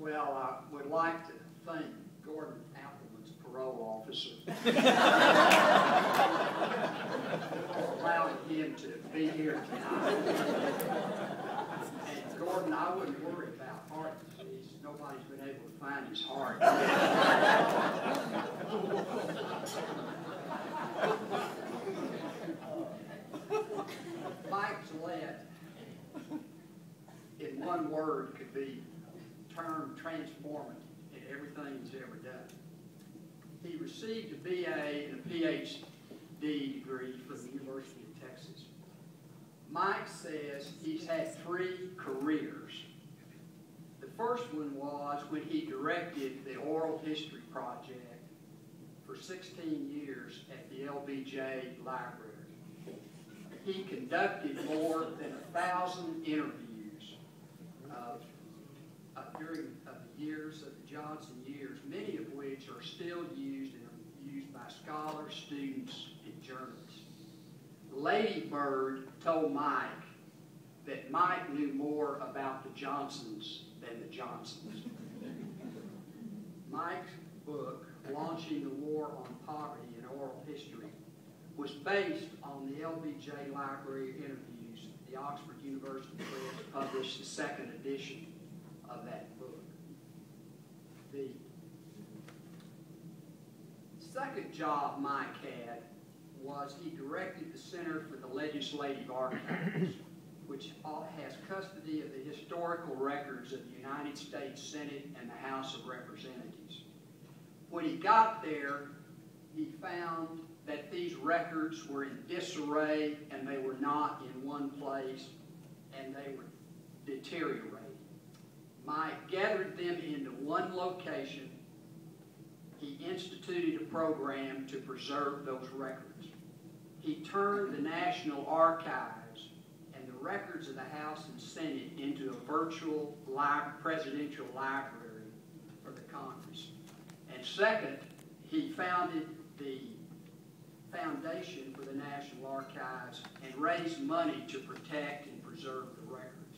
Well, I would like to thank Gordon Appleman's parole officer for allowing him to be here tonight. And Gordon, I wouldn't worry about heart disease. Nobody's been able to find his heart. Mike Gillette, in one word, could be termed transformative in everything he's ever done. He received a BA and a PhD degree from the University of Texas. Mike says he's had 3 careers. The first one was when he directed the Oral History Project for 16 years at the LBJ Library. He conducted more than 1,000 interviews during the years of the Johnson years, many of which are still used and are used by scholars, students, and journalists. Lady Bird told Mike that Mike knew more about the Johnsons than the Johnsons. Mike's book, Launching the War on Poverty in Oral History, was based on the LBJ Library interviews. The Oxford University Press published the 2nd edition of that book. The second job Mike had was he directed the Center for the Legislative Archives, which has custody of the historical records of the United States Senate and the House of Representatives. When he got there, he found that these records were in disarray and they were not in one place and they were deteriorating. Mike gathered them into one location. He instituted a program to preserve those records. He turned the National Archives and the records of the House and Senate into a virtual presidential library for the Congress. And second, he founded the Foundation for the National Archives and raised money to protect and preserve the records.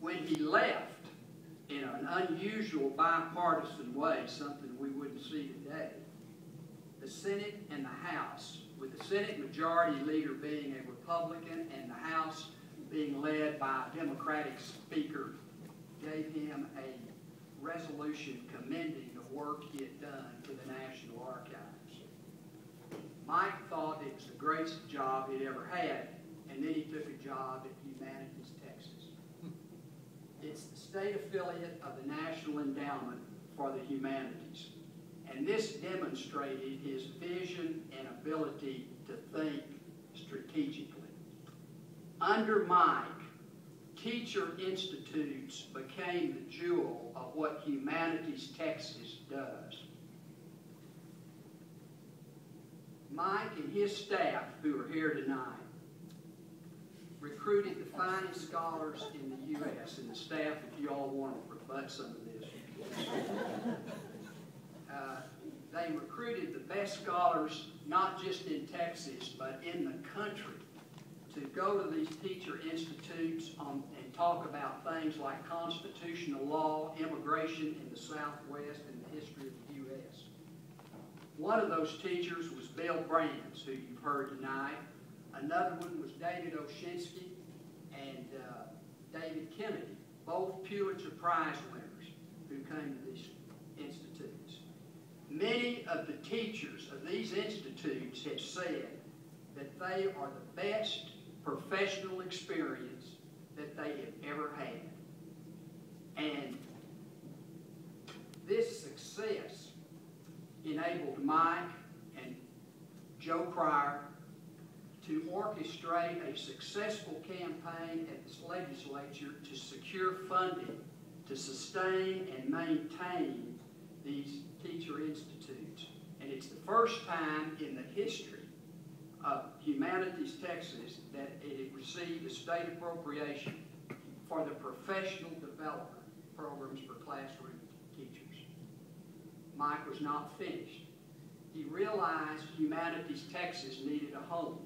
When he left, in an unusual bipartisan way, something we wouldn't see today, the Senate and the House, with the Senate Majority Leader being a Republican and the House being led by a Democratic Speaker, gave him a resolution commending the work he had done for the National Archives. Mike thought it was the greatest job he'd ever had, and then he took a job at Humanities Texas. It's the state affiliate of the National Endowment for the Humanities. And this demonstrated his vision and ability to think strategically. Under Mike, teacher institutes became the jewel of what Humanities Texas does. Mike and his staff, who are here tonight, recruited the finest scholars in the U.S. and the staff, if you all want to rebut some of this. They recruited the best scholars, not just in Texas, but in the country, to go to these teacher institutes and talk about things like constitutional law, immigration in the Southwest, and the history of the U.S. One of those teachers was Bill Brands, who you've heard tonight. Another one was David Oshinsky and David Kennedy, both Pulitzer Prize winners who came to these institutes. Many of the teachers of these institutes have said that they are the best professional experience that they have ever had. And this success enabled Mike and Joe Cryer to orchestrate a successful campaign at this legislature to secure funding to sustain and maintain these teacher institutes. And it's the first time in the history of Humanities Texas that it received a state appropriation for the professional development programs for classroom teachers. Mike was not finished. He realized Humanities Texas needed a home.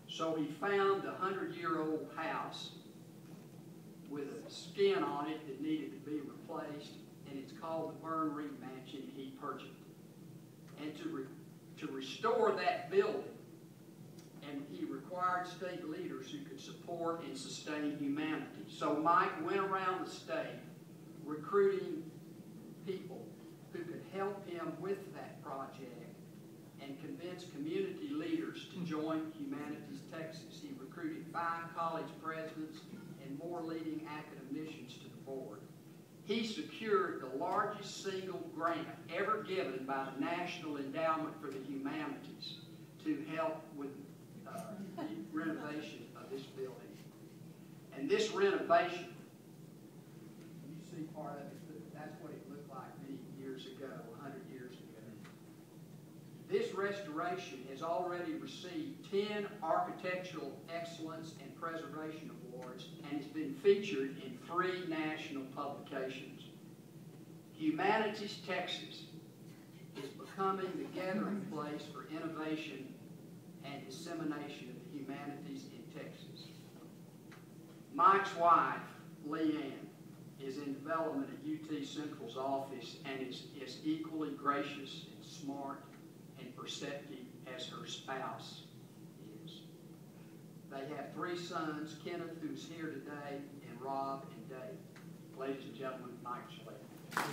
So he found the 100-year-old house with a skin on it that needed to be replaced, and it's called the Burn Reed Mansion. He purchased it. And to restore that building, and he required state leaders who could support and sustain humanity. So Mike went around the state recruiting people who could help him with that project and convince community leaders to join Humanities Texas. He recruited 5 college presidents and more leading academicians to the board. He secured the largest single grant ever given by the National Endowment for the Humanities to help with the renovation of this building. And this renovation, you see part of it, that's what it looked like many years ago, 100 years ago. This restoration has already received 10 Architectural Excellence and Preservation Awards and has been featured in 3 national publications. Humanities Texas is becoming the gathering place for innovation and dissemination of the humanities in Texas. Mike's wife, Leanne, is in development at UT Central's office and is equally gracious and smart and perceptive as her spouse is. They have 3 sons, Kenneth, who's here today, and Rob and Dave. Ladies and gentlemen, Mike Gillette.